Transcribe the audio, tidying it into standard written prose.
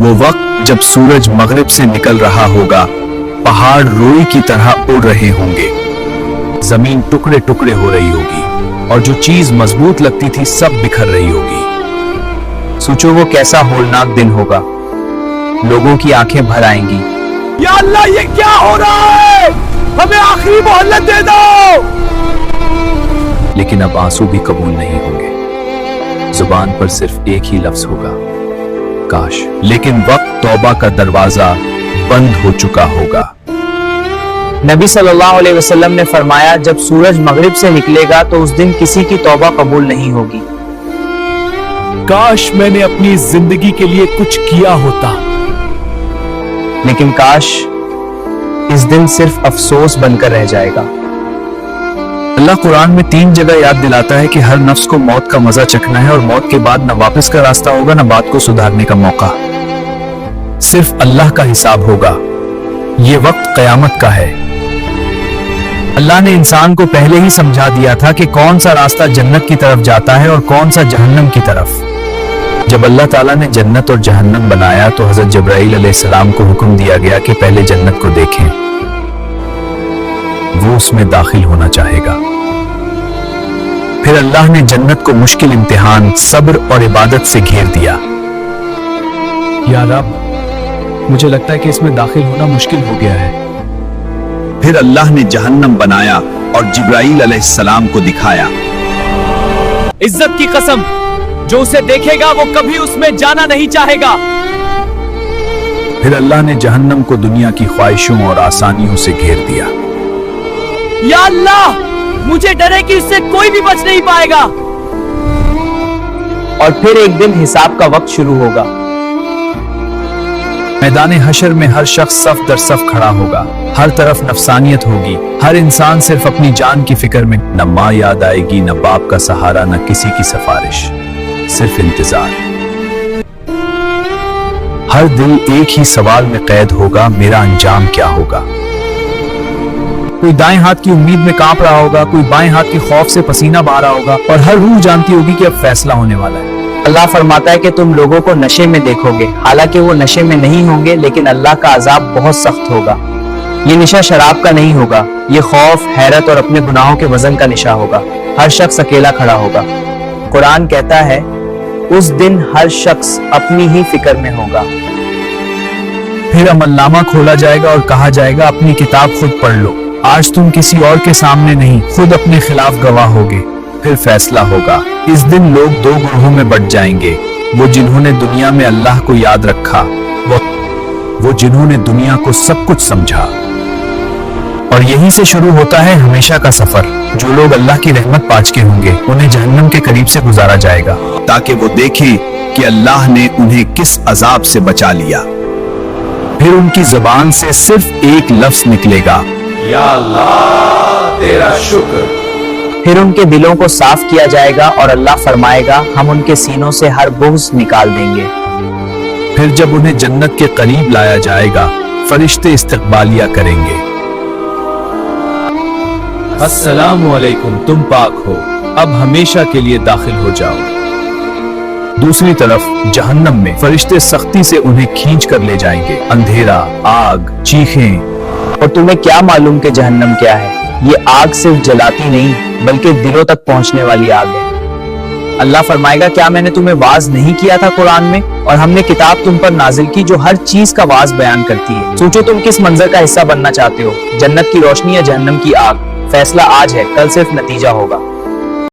وہ वक्त जब सूरज मगरिब से निकल रहा होगा, पहाड़ रोई की तरह उड़ रहे होंगे, जमीन टुकड़े टुकड़े हो रही होगी और जो चीज मजबूत लगती थी सब बिखर रही होगी। सोचो वो कैसा होलनाक दिन होगा। लोगों की आंखें भर आएंगी, या अल्लाह ये क्या हो रहा है, हमें आखिरी मोहल्लत दे दो। लेकिन अब आंसू भी कबूल नहीं होंगे, जुबान पर सिर्फ एक ही लफ्ज होगा, काश। लेकिन वक्त तौबा का दरवाजा बंद हो चुका होगा। नबी सल्लल्लाहु अलैहि वसल्लम ने फरमाया, जब सूरज मगरिब से निकलेगा तो उस दिन किसी की तौबा कबूल नहीं होगी। काश मैंने अपनी जिंदगी के लिए कुछ किया होता, लेकिन काश इस दिन सिर्फ अफसोस बनकर रह जाएगा। अल्लाह कुरान में 3 जगह याद दिलाता है कि हर नफ्स को मौत का मजा चखना है और मौत के बाद न वापस का रास्ता होगा न बात को सुधारने का मौका। सिर्फ अल्लाह का हिसाब होगा। ये वक्त कयामत का है। अल्लाह ने इंसान को पहले ही समझा दिया था कि कौन सा रास्ता जन्नत की तरफ जाता है और कौन सा जहन्नम की तरफ। जब अल्लाह ताला ने जन्नत और जहन्नम बनाया तो हजरत जब्राइल अलैहिस्सलाम को हुक्म दिया गया कि पहले जन्नत को देखें, वो उसमें दाखिल होना चाहेगा। फिर अल्लाह ने जन्नत को मुश्किल इम्तिहान, सब्र और इबादत से घेर दिया। या रब, मुझे लगता है कि इसमें दाखिल होना मुश्किल हो गया है। फिर अल्लाह ने जहन्नम बनाया और जिब्राइल अलैहिस्सलाम को दिखाया। इज्जत की कसम, जो उसे देखेगा वो कभी उसमें जाना नहीं चाहेगा। फिर अल्लाह ने जहन्नम को दुनिया की ख्वाहिशों और आसानियों से घेर दिया। या अल्लाह, मुझे डर है कि उससे कोई भी बच नहीं पाएगा। और फिर एक दिन हिसाब का वक्त शुरू होगा। मैदान हशर में हर शख्स सफ दर सफ खड़ा होगा। हर तरफ नफसानियत होगी। हर इंसान सिर्फ अपनी जान की फिक्र में। न माँ याद आएगी, न बाप का सहारा, न किसी की सिफारिश, सिर्फ इंतजार। हर दिल एक ही सवाल में कैद होगा, मेरा अंजाम क्या होगा। कोई दाएं हाथ की उम्मीद में कांप रहा होगा, कोई बाएं हाथ के खौफ से पसीना बहा रहा होगा और हर रूह जानती होगी कि अब फैसला होने वाला है। अल्लाह फरमाता है कि तुम लोगों को नशे में देखोगे, हालांकि वो नशे में नहीं होंगे, लेकिन अल्लाह का अजाब बहुत सख्त होगा। ये नशा शराब का नहीं होगा, ये खौफ, हैरत और अपने गुनाहों के वजन का नशा होगा। हर शख्स अकेला खड़ा होगा। कुरान कहता है, उस दिन हर शख्स अपनी ही फिक्र में होगा। फिर अमलनामा खोला जाएगा और कहा जाएगा, अपनी किताब खुद पढ़ लो। आज तुम किसी और के सामने नहीं, खुद अपने खिलाफ गवाह होगे। फिर फैसला होगा। इस दिन लोग 2 ग्रोहों में बंट जाएंगे। वो जिन्होंने दुनिया में अल्लाह को याद रखा, वो जिन्होंने दुनिया को सब कुछ समझा। और यहीं से शुरू होता है हमेशा का सफर। जो लोग अल्लाह की रहमत पाच के होंगे, उन्हें जहन्नम के करीब से गुजारा जाएगा, ताकि वो देखें कि अल्लाह ने उन्हें किस अजाब से बचा लिया। फिर उनकी जुबान से सिर्फ एक लफ्ज निकलेगा, या अल्लाह तेरा शुक्र। फिर उनके दिलों को साफ किया जाएगा और अल्लाह फरमाएगा, हम उनके सीनों से हर बुग़्ज़ निकाल देंगे। फिर जब उन्हें जन्नत के करीब लाया जाएगा, फरिश्ते इस्तकबालिया करेंगे, अस्सलामु अलैकुम, तुम पाक हो, अब हमेशा के लिए दाखिल हो जाओ। दूसरी तरफ जहन्नम में फरिश्ते सख्ती से उन्हें खींच कर ले जाएंगे। अंधेरा, आग, चीखें। और तुम्हें क्या मालूम कि जहन्नम क्या है? ये आग सिर्फ जलाती नहीं, बल्कि दिलों तक पहुंचने वाली आग है। अल्लाह फरमाएगा, क्या मैंने तुम्हें वाज नहीं किया था कुरान में? और हमने किताब तुम पर नाजिल की जो हर चीज का वाज बयान करती है। सोचो तुम किस मंजर का हिस्सा बनना चाहते हो, जन्नत की रोशनी या जहन्नम की आग। फैसला आज है, कल सिर्फ नतीजा होगा।